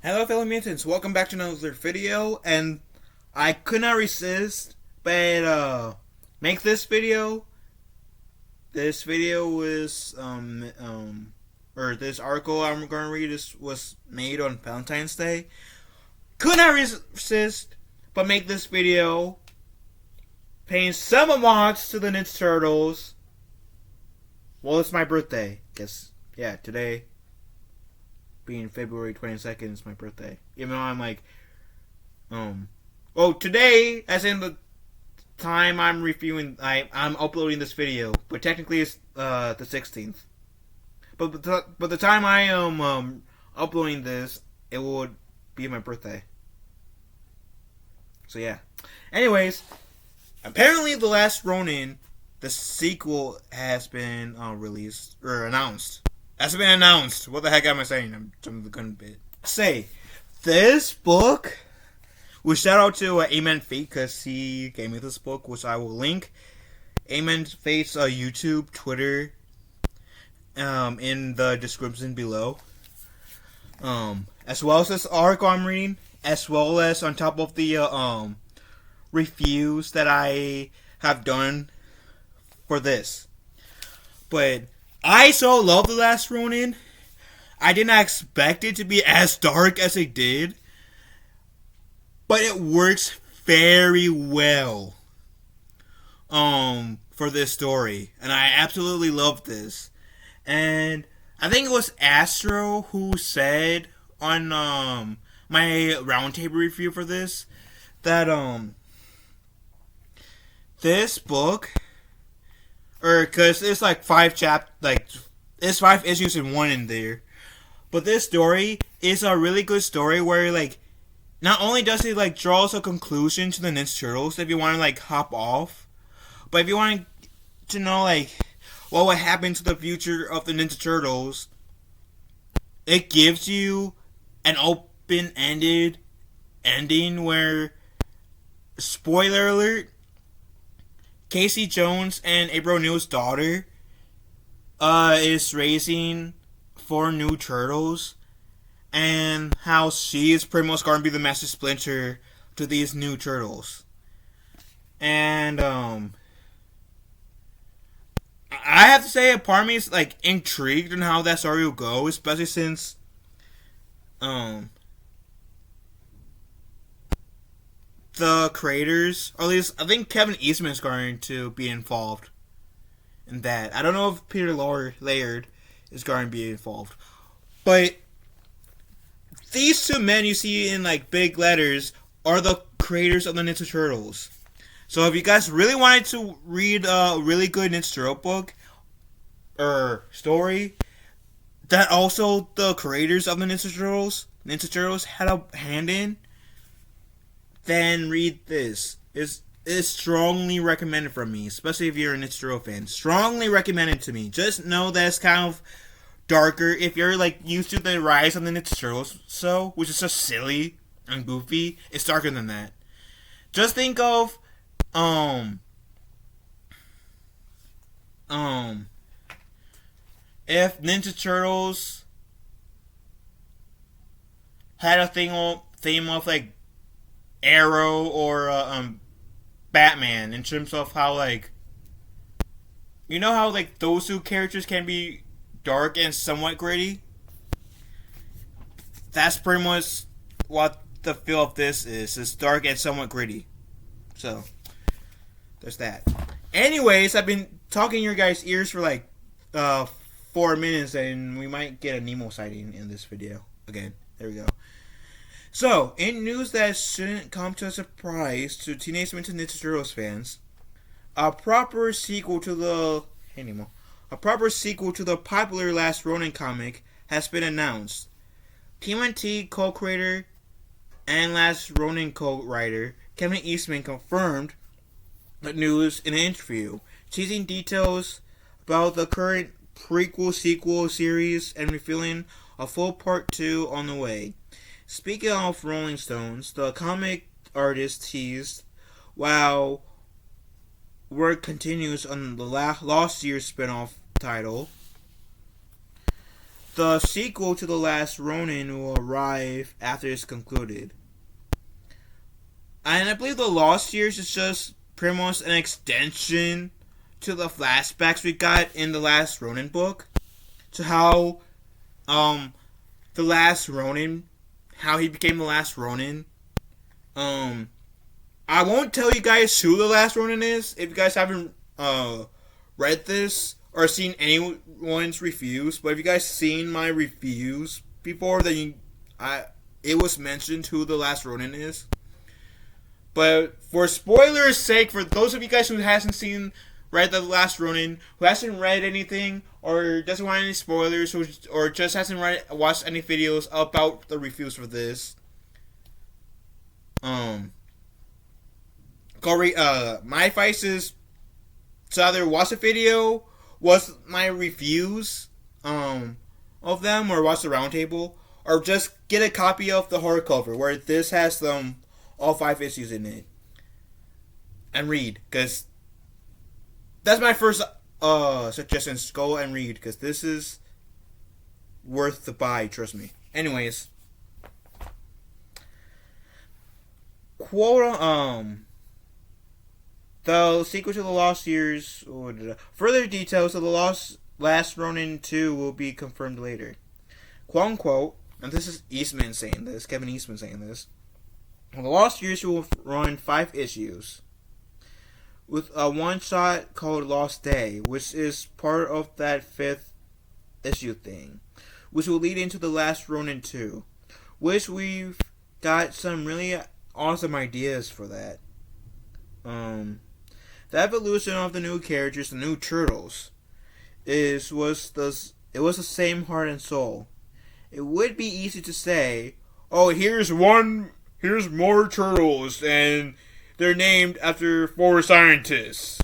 Hello fellow mutants, welcome back to another video, and I could not resist but make this video. This video was or this article I'm gonna read was made on Valentine's Day. Could not resist but make this video paying some homage to the Ninja Turtles. Well, it's my birthday. Guess today being February 22nd is my birthday. Even though I'm like, today, as in the time I'm reviewing, I'm uploading this video, but technically it's the 16th. But the time I am uploading this, it would be my birthday. So yeah. Anyways, apparently the last Ronin, the sequel, has been released or announced. Has been announced. What the heck am I saying? I'm jumping the gun a bit. Say, this book. We shout out to Amen Fate because he gave me this book, which I will link. Amen Fate's YouTube, Twitter, in the description below. As well as this article I'm reading, as well as on top of the reviews that I have done for this. But I so love The Last Ronin. I did not expect it to be as dark as it did. But it works very well for this story. And I absolutely love this. And I think it was Astro who said on my roundtable review for this that this book, because it's like it's 5 issues in one in there. But this story is a really good story where, like, not only does it, draws a conclusion to the Ninja Turtles if you want to, hop off, but if you want to know, what would happen to the future of the Ninja Turtles, it gives you an open-ended ending where, spoiler alert, Casey Jones and April Neal's daughter is raising 4 new turtles, and how she is pretty much going to be the Master Splinter to these new turtles. And I have to say, a part of me is intrigued on how that story will go, especially since the creators, or at least I think Kevin Eastman is going to be involved in that. I don't know if Peter Laird is going to be involved, but these 2 men you see in big letters are the creators of the Ninja Turtles. So if you guys really wanted to read a really good Ninja Turtle book or story that also the creators of the Ninja Turtles had a hand in, then read this. It's strongly recommended from me, especially if you're a Ninja Turtle fan. Strongly recommended to me. Just know that it's kind of darker. If you're used to the rise of the Ninja Turtles, which is just silly and goofy, it's darker than that. Just think of if Ninja Turtles had a theme of Arrow or Batman, in terms of how you know how those 2 characters can be dark and somewhat gritty. That's pretty much what the feel of this is. It's dark and somewhat gritty. So there's that. Anyways, I've been talking in your guys' ears for 4 minutes, and we might get a Nemo sighting in this video again. There we go. So, in news that shouldn't come to a surprise to Teenage Mutant Ninja Turtles fans, a proper sequel to the popular Last Ronin comic has been announced. TMNT co-creator and Last Ronin co-writer Kevin Eastman confirmed the news in an interview, teasing details about the current prequel-sequel series and revealing a full part 2 on the way. Speaking of Rolling Stones, the comic artist teased, while work continues on the last year's spin-off title, the sequel to The Last Ronin will arrive after it's concluded. And I believe The Lost Years is just pretty much an extension to the flashbacks we got in The Last Ronin book. To how The Last Ronin, how he became The Last Ronin. I won't tell you guys who The Last Ronin is if you guys haven't read this or seen anyone's reviews. But if you guys seen my reviews before, then it was mentioned who The Last Ronin is. But for spoilers' sake, for those of you guys who hasn't read The Last Ronin, who hasn't read anything, or doesn't want any spoilers, or just hasn't watched any videos about the reviews for this, my advice is to either watch a video, watch my reviews of them, or watch the roundtable, or just get a copy of the hardcover where this has all 5 issues in it, and read, because that's my first suggestion. Go and read, because this is worth the buy, trust me. Anyways, the sequel to The Lost Years, further details of The Last Ronin 2 will be confirmed later. Quote unquote, and this is Eastman saying this, Kevin Eastman saying this, The Lost Years will run 5 issues, with a one-shot called Lost Day, which is part of that 5th issue thing, which will lead into The Last Ronin 2, which we've got some really awesome ideas for that. The evolution of the new characters, the new turtles, was the same heart and soul. It would be easy to say, oh, here's more turtles, and they're named after 4 scientists.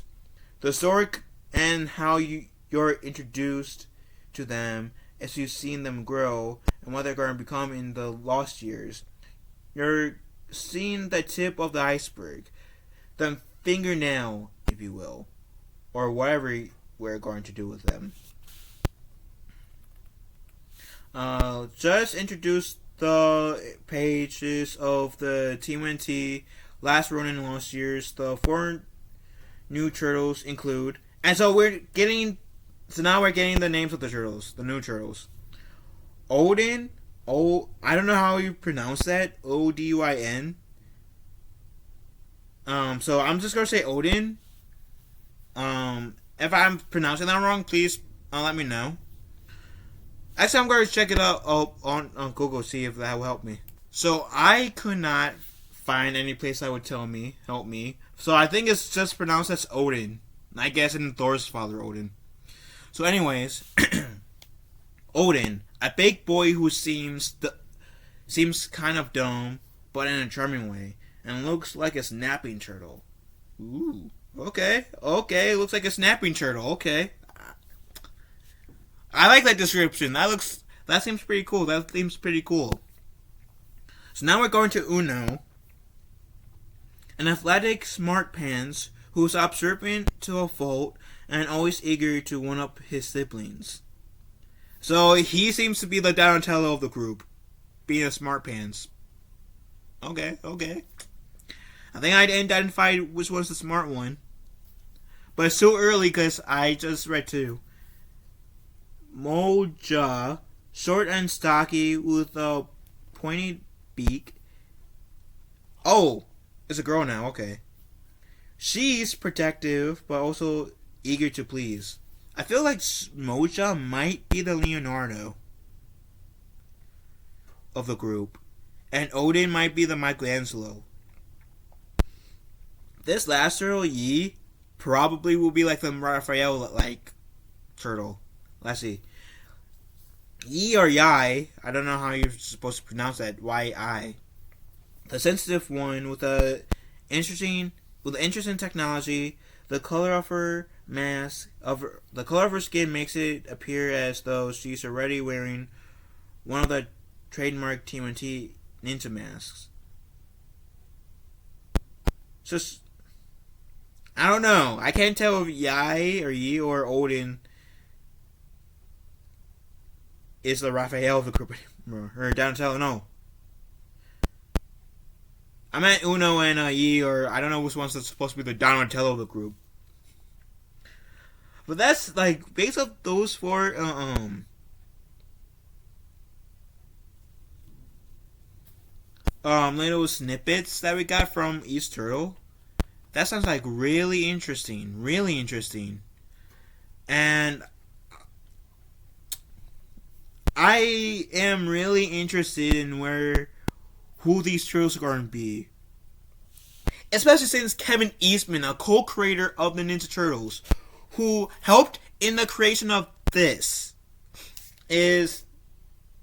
The story and how you're introduced to them as you've seen them grow and what they're going to become in the Lost Years. You're seeing the tip of the iceberg, the fingernail, if you will, or whatever we're going to do with them. Just introduce the pages of the TMNT Last Ronin and Lost Years. The 4 new turtles include, and so now we're getting the names of the turtles, the new turtles. Odin. I don't know how you pronounce that. Odyn. So I'm just gonna say Odin. If I'm pronouncing that wrong, please let me know. Actually, I'm going to check it out on Google, see if that will help me. So I could not find any place that would help me. So I think it's just pronounced as Odin. I guess in Thor's father, Odin. So anyways, Odin, a big boy who seems kind of dumb, but in a charming way, and looks like a snapping turtle. Ooh, okay, looks like a snapping turtle. Okay, I like that description. That seems pretty cool. So now we're going to Uno, an athletic smart pants who's observant to a fault and always eager to one-up his siblings. So he seems to be the Donatello of the group, being a smart pants. Okay. I think I identified which was the smart one. But it's so early because I just read 2. Moja, short and stocky with a pointed beak. Oh, it's a girl now, okay. She's protective, but also eager to please. I feel like Moja might be the Leonardo of the group, and Odin might be the Michelangelo. This last turtle, Yi, probably will be like the Raphael-like turtle. Let's see. Yi or Yai, I don't know how you're supposed to pronounce that. Y-I. The sensitive one with interesting technology. The color of her skin makes it appear as though she's already wearing one of the trademark TMNT ninja masks. Just, I don't know. I can't tell if Yi or Odin is the Raphael of the group anymore. Or Donatello, no. I meant Uno and Yi, or I don't know which one's supposed to be the Donatello of the group. But that's like based off those four little snippets that we got from each turtle. That sounds like really interesting. Really interesting. And I am really interested in who these turtles are going to be. Especially since Kevin Eastman, a co-creator of the Ninja Turtles, who helped in the creation of this, is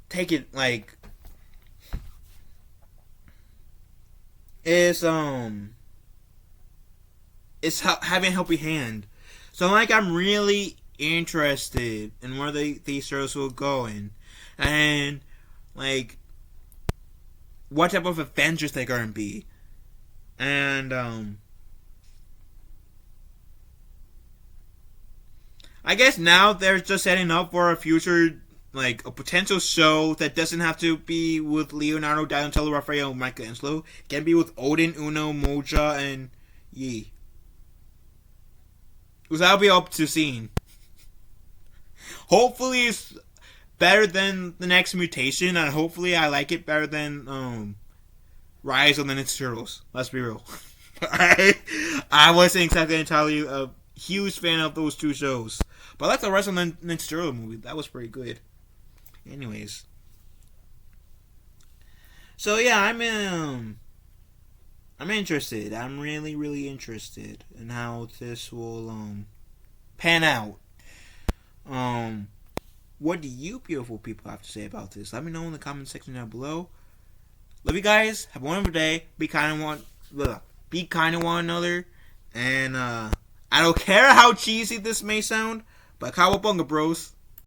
taking like is having a helping hand. So like I'm really interested in where these turtles will go in, and like what type of adventures they're going to be. And I guess now they're just setting up for a future, like a potential show that doesn't have to be with Leonardo, Donatello, Raphael, and Michelangelo. It can be with Odin, Uno, Moja, and Yi. Because that'll be up to seeing. Hopefully it's better than the next mutation, and hopefully I like it better than Rise of the Ninja Turtles. Let's be real. I wasn't exactly entirely a huge fan of those two shows. But I like the Rise of the Ninja Turtles movie. That was pretty good. Anyways. So yeah, I'm interested. I'm really, really interested in how this will pan out. What do you beautiful people have to say about this? Let me know in the comment section down below. Love you guys. Have a wonderful day. Be kind to one another. And I don't care how cheesy this may sound, but cowabunga, bros.